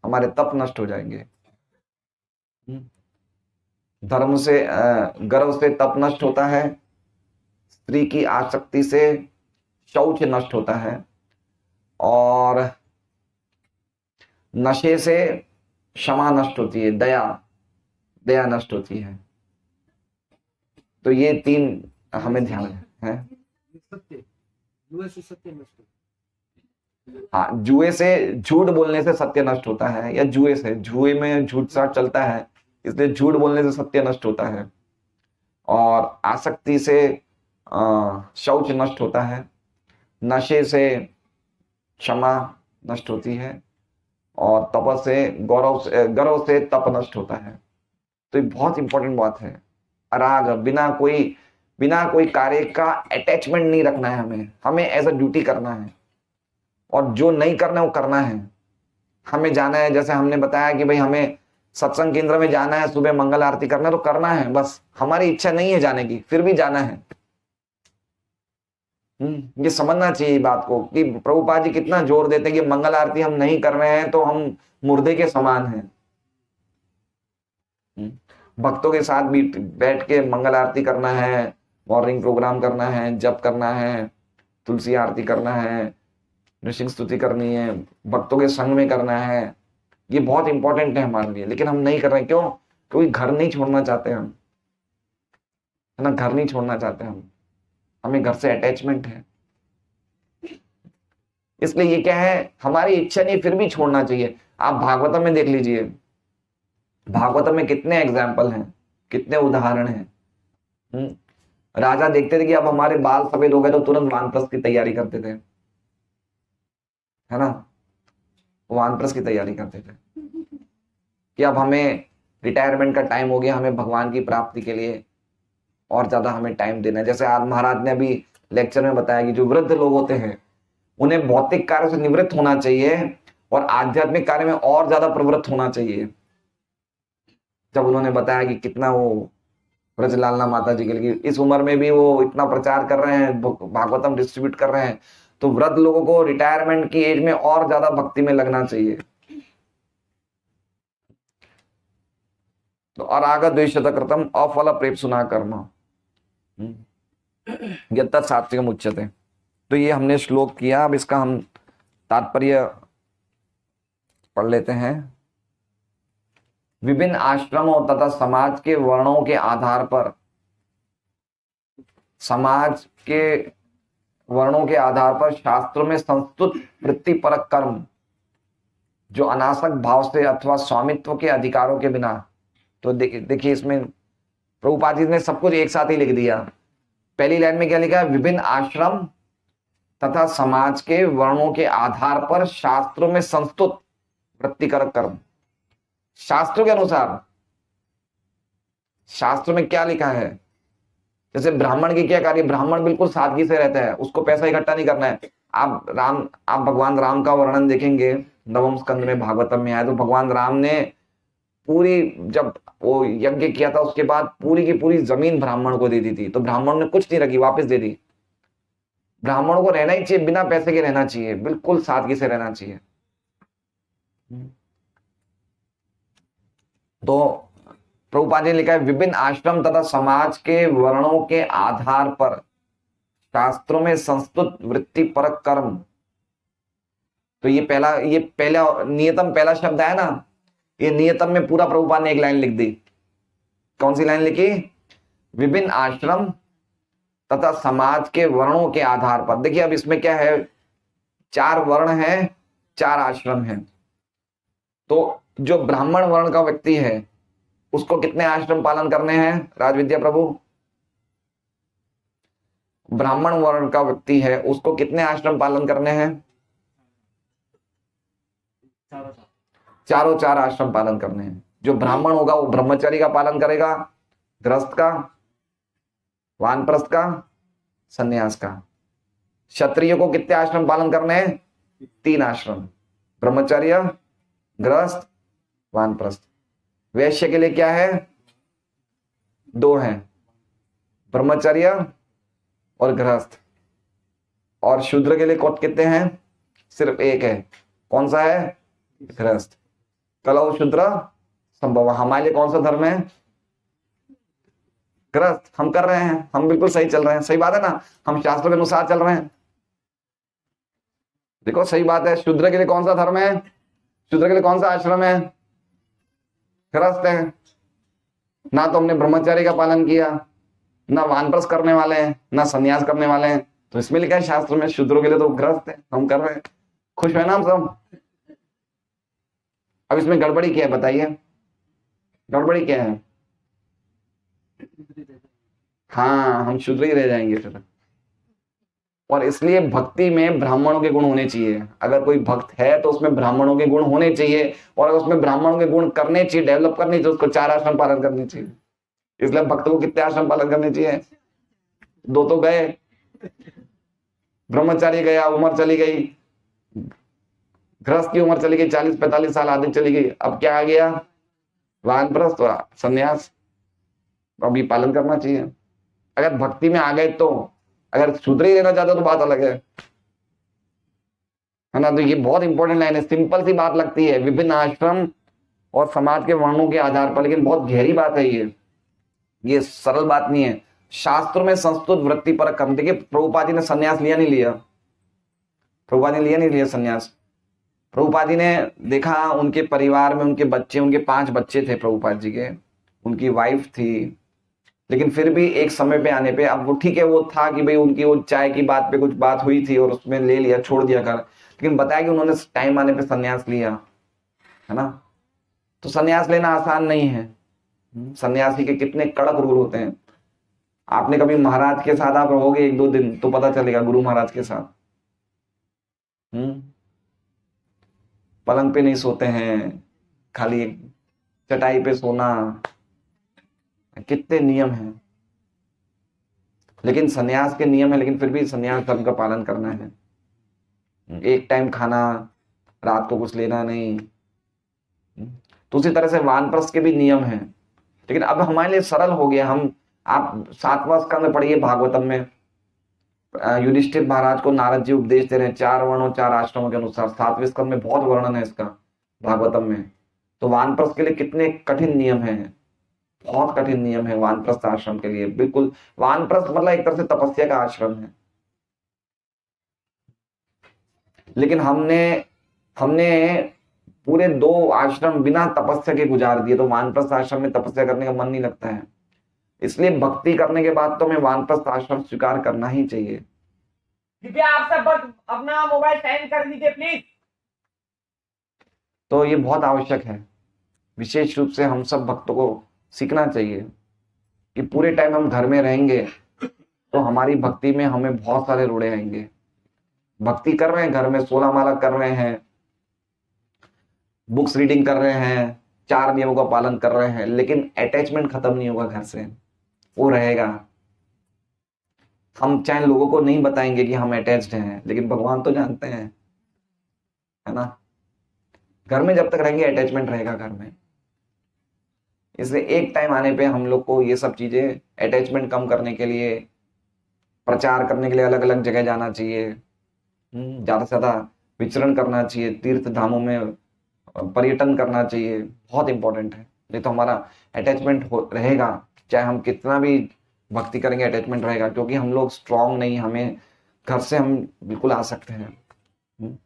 हमारे तप नष्ट हो जाएंगे। धर्म से गर्व से तप नष्ट होता है, स्त्री की आसक्ति से शौच नष्ट होता है, और नशे से क्षमा नष्ट होती है, दया नष्ट होती है। तो ये तीन हमें ध्यान है। सत्य, जुए से सत्य नष्ट होता है। हाँ, जुए से, झूठ बोलने से सत्य नष्ट होता है, या जुए में झूठ साठ चलता है, इसलिए झूठ बोलने से सत्य नष्ट होता है। और आसक्ति से शौच नष्ट होता है, नशे से क्षमा नष्ट होती है, और तप से गर्व से तप नष्ट होता है। तो ये बहुत इंपॉर्टेंट बात है। अराग, बिना कोई कार्य का अटैचमेंट नहीं रखना है, हमें एज अ ड्यूटी करना है, और जो नहीं करना है वो करना है। हमें जाना है, जैसे हमने बताया कि भाई हमें सत्संग केंद्र में जाना है, सुबह मंगल आरती करना है, तो करना है, बस हमारी इच्छा नहीं है जाने की, फिर भी जाना है। ये समझना चाहिए बात को कि प्रभुपाद जी कितना जोर देते हैं कि मंगल आरती हम नहीं कर रहे हैं तो हम मुर्दे के समान हैं। भक्तों के साथ भी बैठ के मंगल आरती करना है, मॉर्निंग प्रोग्राम करना है, जप करना है, तुलसी आरती करना है, नृसिंह स्तुति करनी है, भक्तों के संग में करना है। ये बहुत इंपॉर्टेंट है हमारे लिए, लेकिन हम नहीं कर रहे। क्यों? क्योंकि घर नहीं छोड़ना चाहते हम, है ना। घर नहीं छोड़ना चाहते हमें घर से अटैचमेंट है, इसलिए ये क्या है, हमारी इच्छा नहीं, फिर भी छोड़ना चाहिए। आप भागवतम में देख लीजिए, भागवतम में कितने एग्जाम्पल हैं, कितने उदाहरण हैं। राजा देखते थे कि अब हमारे बाल सफेद हो गए तो तुरंत वानप्रस्थ की तैयारी करते थे, है ना। वानप्रस्थ की तैयारी करते थे कि अब हमें रिटायरमेंट का टाइम हो गया, हमें भगवान की प्राप्ति के लिए और ज्यादा हमें टाइम देना है। जैसे आज महाराज ने अभी लेक्चर में बताया कि जो वृद्ध लोग होते हैं उन्हें भौतिक कार्य से निवृत्त होना चाहिए और आध्यात्मिक कार्य में और ज्यादा प्रवृत्त होना चाहिए। जब उन्होंने बताया कि कितना वो ब्रजलालना माता जी के लिए इस उम्र में भी वो इतना प्रचार कर रहे हैं, भागवतम डिस्ट्रीब्यूट कर रहे हैं, तो वृद्ध लोगों को रिटायरमेंट की एज में और ज्यादा भक्ति में लगना चाहिए। तो अराग द्वेषत कृतम अफल प्रेप सुना कर्म यत्तत् सात्विकम उच्यते। तो ये हमने श्लोक किया, अब इसका हम तात्पर्य पढ़ लेते हैं। विभिन्न आश्रमों तथा समाज के वर्णों के आधार पर, समाज के वर्णों के आधार पर शास्त्रों में संस्तुत वृत्तिपरक कर्म जो अनासक भाव से अथवा स्वामित्व के अधिकारों के बिना, तो देखिए इसमें प्रभुपाद जी ने सब कुछ एक साथ ही लिख दिया। पहली लाइन में क्या लिखा है? विभिन्न आश्रम तथा समाज के वर्णों के आधार पर शास्त्रों में संस्तुत वृत्तिपरक कर्म, शास्त्रों के अनुसार शास्त्र में क्या लिखा है। जैसे ब्राह्मण की क्या कार्य, ब्राह्मण बिल्कुल सादगी से रहता है, उसको पैसा इकट्ठा नहीं करना है। आप भगवान राम का वर्णन देखेंगे नवम स्कंद में, भागवतम में आया, तो भगवान राम ने पूरी, जब वो यज्ञ किया था उसके बाद पूरी की पूरी जमीन ब्राह्मण को दे दी थी, तो ब्राह्मण ने कुछ नहीं रखी, वापस दे दी। ब्राह्मणों को रहना ही चाहिए, बिना पैसे के रहना चाहिए, बिल्कुल सादगी से रहना चाहिए। तो प्रभुपाद ने लिखा है, विभिन्न आश्रम तथा समाज के वर्णों के आधार पर शास्त्रों में संस्तुत वृत्ति परक कर्म। तो ये पहला नियतम, पहला शब्द है ना, ये नियतम में पूरा प्रभुपाद ने एक लाइन लिख दी। कौन सी लाइन लिखी? विभिन्न आश्रम तथा समाज के वर्णों के आधार पर। देखिए अब इसमें क्या है, 4 वर्ण हैं, 4 आश्रम हैं। तो जो ब्राह्मण वर्ण का व्यक्ति है उसको कितने आश्रम पालन करने हैं राजविद्या प्रभु? ब्राह्मण वर्ण का व्यक्ति है उसको कितने आश्रम पालन करने हैं? चारों 4 आश्रम पालन करने हैं। जो ब्राह्मण होगा वो ब्रह्मचारी का पालन करेगा, गृहस्थ का, वानप्रस्थ का, सन्यास का। क्षत्रिय को कितने आश्रम पालन करने हैं? 3 आश्रम, ब्रह्मचर्य, गृहस्थ, वानप्रस्थ। वैश्य के लिए क्या है? 2 हैं, ब्रह्मचर्य और गृहस्थ। और शूद्र के लिए कितने हैं? सिर्फ 1 है। कौन सा है? गृहस्थ। कलौ शूद्र संभव। हमारे लिए कौन सा धर्म है? गृहस्थ। हम कर रहे हैं, हम बिल्कुल सही चल रहे हैं, सही बात है ना, हम शास्त्र के अनुसार चल रहे हैं। देखो सही बात है। शूद्र के लिए कौन सा धर्म है? शूद्र के लिए कौन सा आश्रम है? गृहस्थ है ना। तो हमने ब्रह्मचारी का पालन किया, ना वानप्रस्थ करने वाले हैं, ना सन्यास करने वाले हैं। तो इसमें लिखा है शास्त्र में शूद्रों के लिए तो गृहस्थ है, हम कर रहे हैं। खुश है ना हम सब? अब इसमें गड़बड़ी क्या है बताइए? गड़बड़ी क्या है? हाँ, हम शूद्र ही रह जाएंगे फिर। और इसलिए भक्ति में ब्राह्मणों के गुण होने चाहिए। अगर कोई भक्त है तो उसमें ब्राह्मणों के गुण होने चाहिए, और अगर उसमें ब्राह्मणों के गुण करने चाहिए, डेवलप करने चाहिए, उसको 4 आश्रम पालन करने चाहिए। इसलिए भक्त को कितने आश्रम पालन करने चाहिए? 2 तो गए, ब्रह्मचारी गया, उम्र चली गई, गृहस्थ की उम्र चली गई, 40-45 साल आदि चली गई। अब क्या आ गया? वानप्रस्थ, सन्यास। अभी पालन करना चाहिए। अगर भक्ति में आ गए तो, अगर शूद्र ही रहना चाहते हो तो बात अलग है ना। तो ये बहुत इंपॉर्टेंट लाइन है, सिंपल सी बात लगती है, विभिन्न आश्रम और समाज के वर्णों के आधार पर, लेकिन बहुत गहरी बात है ये सरल बात नहीं है। शास्त्रों में संस्तुत वृत्ति पर कर्म। देखिए प्रभुपाद जी ने सन्यास लिया नहीं लिया? प्रभुपाद ने लिया नहीं लिया सन्यास? प्रभुपाद जी ने देखा उनके परिवार में उनके बच्चे, उनके 5 बच्चे थे प्रभुपाद जी के, उनकी वाइफ थी, लेकिन फिर भी एक समय पे आने पे, अब वो ठीक है, वो था कि भाई उनकी वो चाय की बात पे कुछ बात हुई थी और उसमें ले लिया, छोड़ दिया कर, लेकिन बताया कि उन्होंने टाइम आने पे सन्यास लिया, है ना। तो सन्यास लेना आसान नहीं है। सन्यासी के कितने कड़क रूल होते हैं। आपने कभी महाराज के साथ आप रहोगे 1-2 दिन तो पता चलेगा, गुरु महाराज के साथ पलंग पे नहीं सोते हैं, खाली एक चटाई पे सोना, कितने नियम हैं। लेकिन सन्यास के नियम है, लेकिन फिर भी सन्यास धर्म का पालन करना है। एक टाइम खाना, रात को कुछ लेना नहीं। तो उसी तरह से वानप्रस्थ के भी नियम हैं, लेकिन अब हमारे लिए सरल हो गया। आप 7वां स्कंद में पढ़िए भागवतम में, युधिष्ठिर महाराज को नारद जी उपदेश दे रहे हैं 4 वर्णों 4 आश्रमों के अनुसार। 7वें स्कंद में बहुत वर्णन है इसका भागवतम में। तो वानप्रस्थ के लिए कितने कठिन नियम हैं, बहुत कठिन नियम है वानप्रस्थ आश्रम के लिए। बिल्कुल वानप्रस्थ मतलब एक तरह से तपस्या का आश्रम है। लेकिन हमने पूरे 2 आश्रम बिना तपस्या के गुजार दिए, तो वानप्रस्थ आश्रम में तपस्या करने का मन नहीं लगता है। इसलिए भक्ति करने के बाद तो हमें वानप्रस्थ आश्रम स्वीकार करना ही चाहिए। कृपया आप सब अपना मोबाइल साइलेंट कर दीजिए प्लीज। तो ये बहुत आवश्यक है। विशेष रूप से हम सब भक्तों को सीखना चाहिए कि पूरे टाइम हम घर में रहेंगे तो हमारी भक्ति में हमें बहुत सारे रोड़े आएंगे। भक्ति कर रहे हैं घर में, 16 माला कर रहे हैं, बुक्स रीडिंग कर रहे हैं, 4 नियमों का पालन कर रहे हैं, लेकिन अटैचमेंट खत्म नहीं होगा घर से, वो रहेगा। हम चाहे लोगों को नहीं बताएंगे कि हम अटैच्ड हैं, लेकिन भगवान तो जानते हैं, है ना। घर में जब तक रहेंगे अटैचमेंट रहेगा घर में। इसलिए एक टाइम आने पे हम लोग को ये सब चीजें, अटैचमेंट कम करने के लिए, प्रचार करने के लिए अलग अलग जगह जाना चाहिए, ज्यादा से ज्यादा विचरण करना चाहिए, तीर्थ धामों में पर्यटन करना चाहिए, बहुत इंपॉर्टेंट है। नहीं तो हमारा अटैचमेंट रहेगा, चाहे हम कितना भी भक्ति करेंगे अटैचमेंट रहेगा, क्योंकि हम लोग स्ट्रांग नहीं, हमें घर से हम बिल्कुल आ सकते हैं।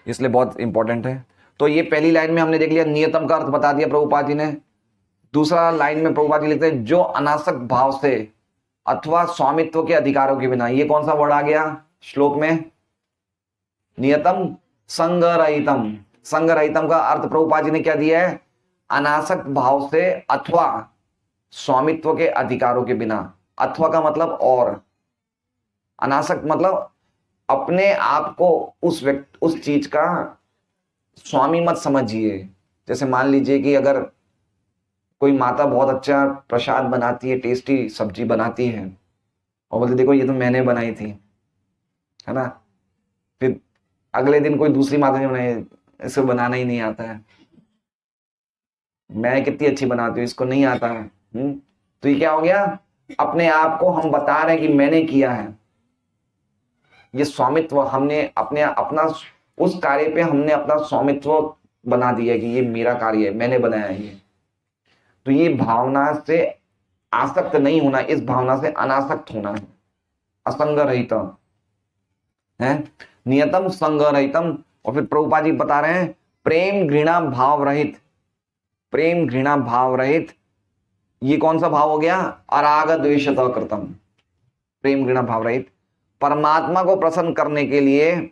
इसलिए बहुत इंपॉर्टेंट है। तो ये पहली लाइन में हमने देख लिया, नियतम का अर्थ बता दिया प्रभुपाद जी ने। दूसरा लाइन में प्रभुपाद जी लिखते हैं, जो अनासक्त भाव से अथवा स्वामित्व के अधिकारों के बिना, ये कौन सा वर्ड आ गया श्लोक में, नियतम संगरहितम। संगरहितम का अर्थ प्रभुपाद जी ने क्या दिया है, अनासक्त भाव से अथवा स्वामित्व के अधिकारों के बिना। अथवा का मतलब और, अनासक्त मतलब अपने आप को उस चीज का स्वामी मत समझिए। जैसे मान लीजिए कि अगर कोई माता बहुत अच्छा प्रसाद बनाती है, टेस्टी सब्जी बनाती है, और बोलते देखो ये तो मैंने बनाई थी, है ना, फिर अगले दिन कोई दूसरी माता ने बनाई, इसको बनाना ही नहीं आता है, मैं कितनी अच्छी बनाती हूँ, इसको नहीं आता है। तो ये क्या हो गया, अपने आप को हम बता रहे हैं कि मैंने किया है। ये स्वामित्व हमने अपना उस कार्य पे हमने अपना स्वामित्व बना दिया कि ये मेरा कार्य है, मैंने बनाया है ये। तो ये भावना से आसक्त नहीं होना, इस भावना से अनासक्त होना है, असंग रहित है, नियतम संग रहितम। और फिर प्रभुपाद जी बता रहे हैं, प्रेम घृणा भाव रहित। प्रेम घृणा भाव रहित, ये कौन सा भाव हो गया, अराग द्वेषत कृतम। प्रेम घृणा भाव रहित, परमात्मा को प्रसन्न करने के लिए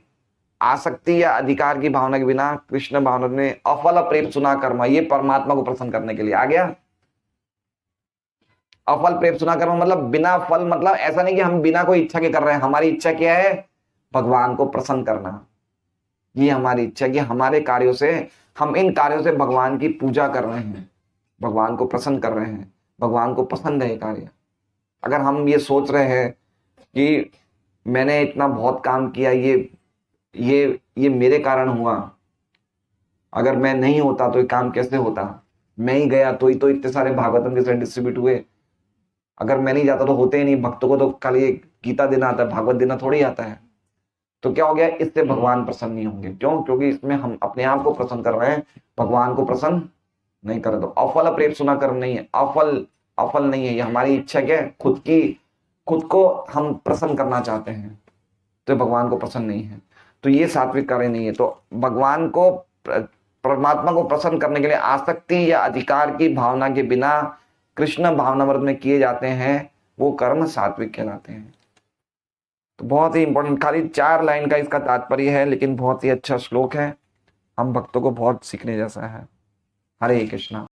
आसक्ति या अधिकार की भावना के बिना, कृष्ण भावना ने अफल प्रेम सुना कर्म, ये परमात्मा को प्रसन्न करने के लिए आ गया। अफल प्रेम सुना कर्म मतलब बिना फल, मतलब ऐसा नहीं कि हम बिना कोई इच्छा के कर रहे हैं। हमारी इच्छा क्या है, भगवान को प्रसन्न करना। ये हमारी इच्छा कि हमारे कार्यों से, हम इन कार्यों से भगवान की पूजा कर रहे हैं, भगवान को प्रसन्न कर रहे हैं, भगवान को पसंद है कार्य। अगर हम ये सोच रहे हैं कि मैंने इतना बहुत काम किया, ये मेरे कारण हुआ, अगर मैं नहीं होता तो ये काम कैसे होता, मैं ही गया तो ही तो इतने सारे भागवतम के साथ डिस्ट्रीब्यूट हुए, अगर मैं नहीं जाता तो होते ही नहीं। भक्तों को तो खाली गीता देना आता है, भागवत देना थोड़ी आता है। तो क्या हो गया, इससे भगवान प्रसन्न नहीं होंगे। क्यों, क्योंकि इसमें हम अपने आप को प्रसन्न कर रहे हैं, भगवान को प्रसन्न नहीं कर रहे। तो अफल प्रेम सुना कर्म नहीं है, अफल नहीं है, ये हमारी इच्छा क्या है, खुद को हम प्रसन्न करना चाहते हैं, तो भगवान को प्रसन्न नहीं है। तो ये सात्विक कार्य नहीं है। तो भगवान को, परमात्मा को प्रसन्न करने के लिए आसक्ति या अधिकार की भावना के बिना कृष्ण भावनामृत में किए जाते हैं, वो कर्म सात्विक कहलाते हैं। तो बहुत ही इंपॉर्टेंट, खाली 4 लाइन का इसका तात्पर्य है, लेकिन बहुत ही अच्छा श्लोक है, हम भक्तों को बहुत सीखने जैसा है। हरे कृष्णा।